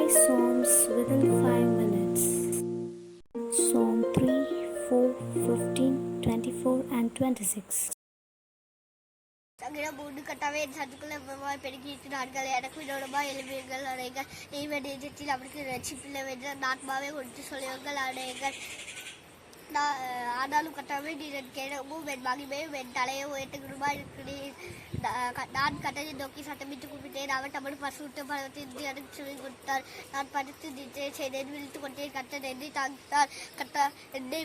5 Psalms within 5 minutes. Psalm 3, 4, 15, 24 and 26. சங்கீதம் 3 கட்டாவே என் சத்துக்களை விவரமாய் பெருக்கியிருக்கிறார்கள். எனக்கு விரோதமாக எழுவீர்கள் அடைகள். நீவன் எதிர்த்தில் அவருக்கு ரட்சிப்பில்லை வென்ற ஆத்மாவை கொடுத்து சொல்லுவீர்கள் அடைகள். ஆனாலும் கட்டாவே நீ என் கேடமும் என் மகிமையும் என் தலையை உயர்த்துகிறமா இருக்கிறேன். நான் கட்டளை நோக்கி சட்டமிட்டு கூப்பிட்டேன். அவர் தமிழ் பசுவிட்டு பருவத்தில் எனக்கு சொல்லிக் கொடுத்தார். நான் படித்து நின்றேன் செய்தேன் விழித்து கொண்டேன். கட்டர் என்னை தாங்கினார். என்னை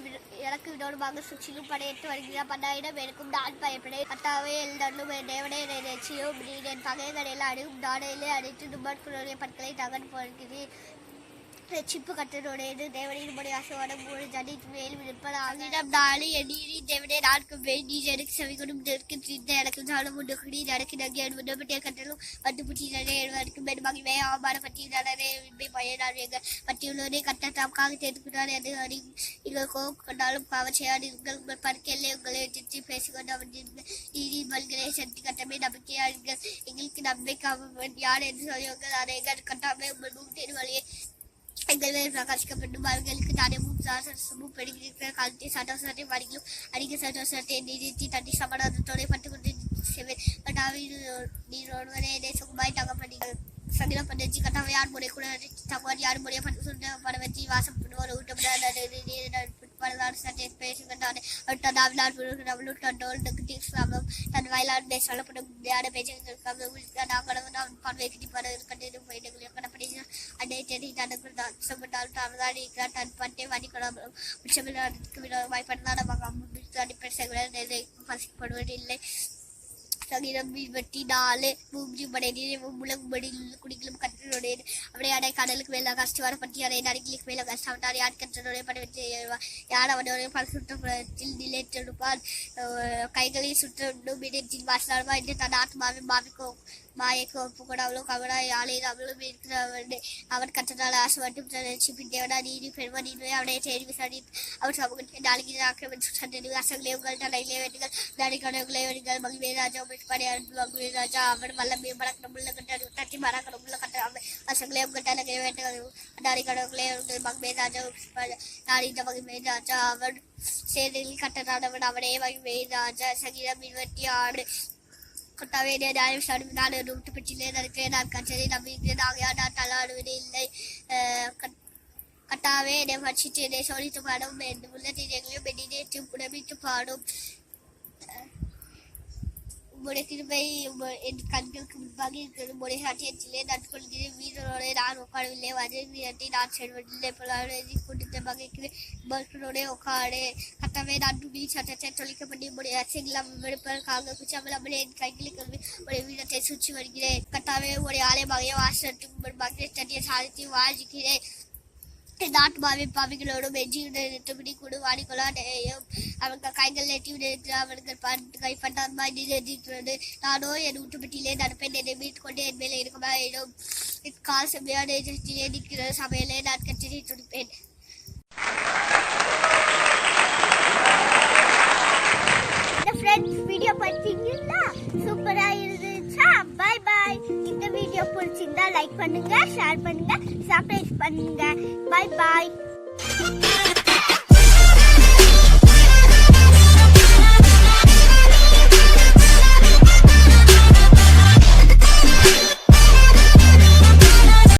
எனக்கு வினோதமாக சுற்றிலும் படையெட்டு வருகிறார். 10,000 எனக்கும் நான் பயப்படேன். கட்டாவே எல்லோரும் என் தேவனே என்னை ரட்சியும். நீ என் பகைகளில் அடையும் நாடையிலே அடைத்து நுமர்களுடைய பற்களை தகன் போகிறேன். ரட்சிப்பு கட்டனுடையது தேவனே நம்முடைய ஆசீர்வாதம் ஒரு ஜனித்து மேல் விடுப்பதாக. நாளை எண்ணீரி தேவனே நான்கு மேல் நீ எனக்கு செவிகொடும் எனக்கு நாளும் உண்டு எனக்கு நங்கிய முன்னப்பட்டிய கட்டலும் வந்து புட்டினே எனக்கு மேல் மகிழ்வே அவமான பட்டியலே பயனாக பட்டியுள்ளவரே கட்ட தாம்காக தேர்ந்துக்கிறார் என்று அறி நீங்கள் கொண்டாலும் பாவச்சையாடு உங்கள் பருக்கெல்லை உங்களை எதிர்த்து பேசிக்கொண்டு அவர் நீதி மல்களை சக்தி கட்டமே நம்பிக்கையாளர்கள் எங்களுக்கு நம்பிக்கை யார் என்று சொல்லுவார்கள் அதை கட்டாமே உங்கள் முன் வழியை எங்கள் மேல் பிரகாசிக்கப்படும் அவர்களுக்கு தானமும் சாசமும் பெறுகிற காலத்தை சட்டோசத்தை வரிகளும் அதிக சட்டோசத்தை நிறுத்தி தட்டி சமாதானத்தோடு பட்டு கொண்டு செய்வேன். நீர் ஒருவரே என்னை சுகமாய் தங்கப்படுங்கள். சங்கிலம் 15 கட்டாவை யார் முறை கூட தகவல் யார் முறையை பட்டு சொன்ன படம் வச்சு வாசம் பண்ணுவோம் ஊட்டம் வரலாறு சட்டை பேசுகின்றானே அவட்டாவினால் அவளுட்டோல் நெகட்டிவ் தன் வயலாறு சொல்லப்படும் முடியாத பேச்சுகளுக்காக நாங்கள் பார்வைக்கு கண்டிப்பாக பயணங்களை கடப்படி அன்னை தேடி நடக்கிறார் சம்பட்டால் தான் இருக்கிறார் தன் பட்டை வணிகலாம் உச்சமில்லாததுக்கு வாய்ப்படாத பேசுகிற பசிக்கப்படுவதில்லை. சங்கீதம் 24 மூன்று மடையிலே முழங்கும்படியில் குடிகளும் கற்றனுடைய அவனையாடை கடலுக்கு மேல கஷ்டவார பற்றியாரை நடிகளுக்கு மேல கஷ்டப்பட்டார் யார் கற்றனுடைய படவற்றை யார் அவனுடைய பரிசுத்தத்தில் நிலைத்திருப்பார். கைகளை சுற்றும் இடத்தில் வாசலாமா என்று தன் ஆத்மாவின் மாயைக்கு ஒப்புக்கொடாமலும் கவனாய் ஆலையில் அவளும் இருக்கிறவன் அவன் கற்றனால் ஆசைப்பட்டும் ரட்சிப்பின் தேவனா நீதி பெருமனின்மை அவனை தேடி விசாரி அவர் சமூகத்தை நாளைக்கு ஆக்கிரமித்து சண்டை அசங்களே உங்கள் தலையிலே வேண்டுகள் நடிகடவுகளை வேண்டுகள் மகிழ்வே ராஜா மகிழ்வே ராஜா அவன் வல்லமே மறக்கணுள்ள கட்ட தட்டி மறக்கணுள்ள கட்ட அசங்களே உங்கள் தலைகளை வேண்டுகள் நடிகடவுகளே மகிழ்வே ராஜா நாடிந்த மகிழ்வே ராஜா அவன் சேரில் கட்டணானவன் அவனே மகிழ்வே ராஜா. சங்கீதம் 26 கட்டாவே நான் விட்டு பெற்றிலே நடக்கிறேன். நான் கற்றதை நம்பிக்கிறேன். நான் தள்ளாடுவதே இல்லை. கட்டாவே என்னை பட்சித்து என்னை சோதித்து பாடும் என் உள்ளத்தில் எங்களையும் பெண்ணினேற்று புடமிட்டு பாடும். உங்களுடைய கிருபை என் கண்களுக்கு முன்பாக இருக்கிறது. உங்களுடைய சாட்சியத்திலே நான் கொள்கிறேன். வீரரோட நான் உட்காடவில்லை. வஜை வீரத்தை நான் செல்வதில்லை. கொடுத்த மகைக்கு மக்களுடைய உட்காடு கட்டவே நான் துணி சட்டத்தை தொழிக்கப்பட்டு உடைய அசைகளாம் வெறுப்பதற்காக குச்சாமல் என் கைகளுக்கு உடைய வீரத்தை சுற்றி வருகிறேன். கட்டாவே உடைய ஆலயமாக வாசத்தும் மகளை தட்டிய சாதித்து வாழ்கிறேன். ஆத்மாவை பாவிகளோடும் எஞ்சியுடைய கூட வாடிக்கொள்ளாடையும் அவர்கள் கைகள் எட்டி அவர்கள் கைப்பட்டாத்மாய் நிறுத்திக்கிறது. நானோ என் ஊட்டுப்பட்டியிலே நடப்பேன். என்னை மீட்டு கொண்டு என் மேலே இருக்கமாயிடும். கால் சமையான எதிர்த்திலே நிற்கிற சமையலே நான் கற்றினை துடிப்பேன். வீடியோ பார்த்தீங்களா? சூப்பரா இருந்துச்சா? Bye bye. இந்த வீடியோ பிடிச்சிருந்தா லைக் பண்ணுங்க, ஷேர் பண்ணுங்க, சப்ஸ்கிரைப் பண்ணுங்க. Bye by.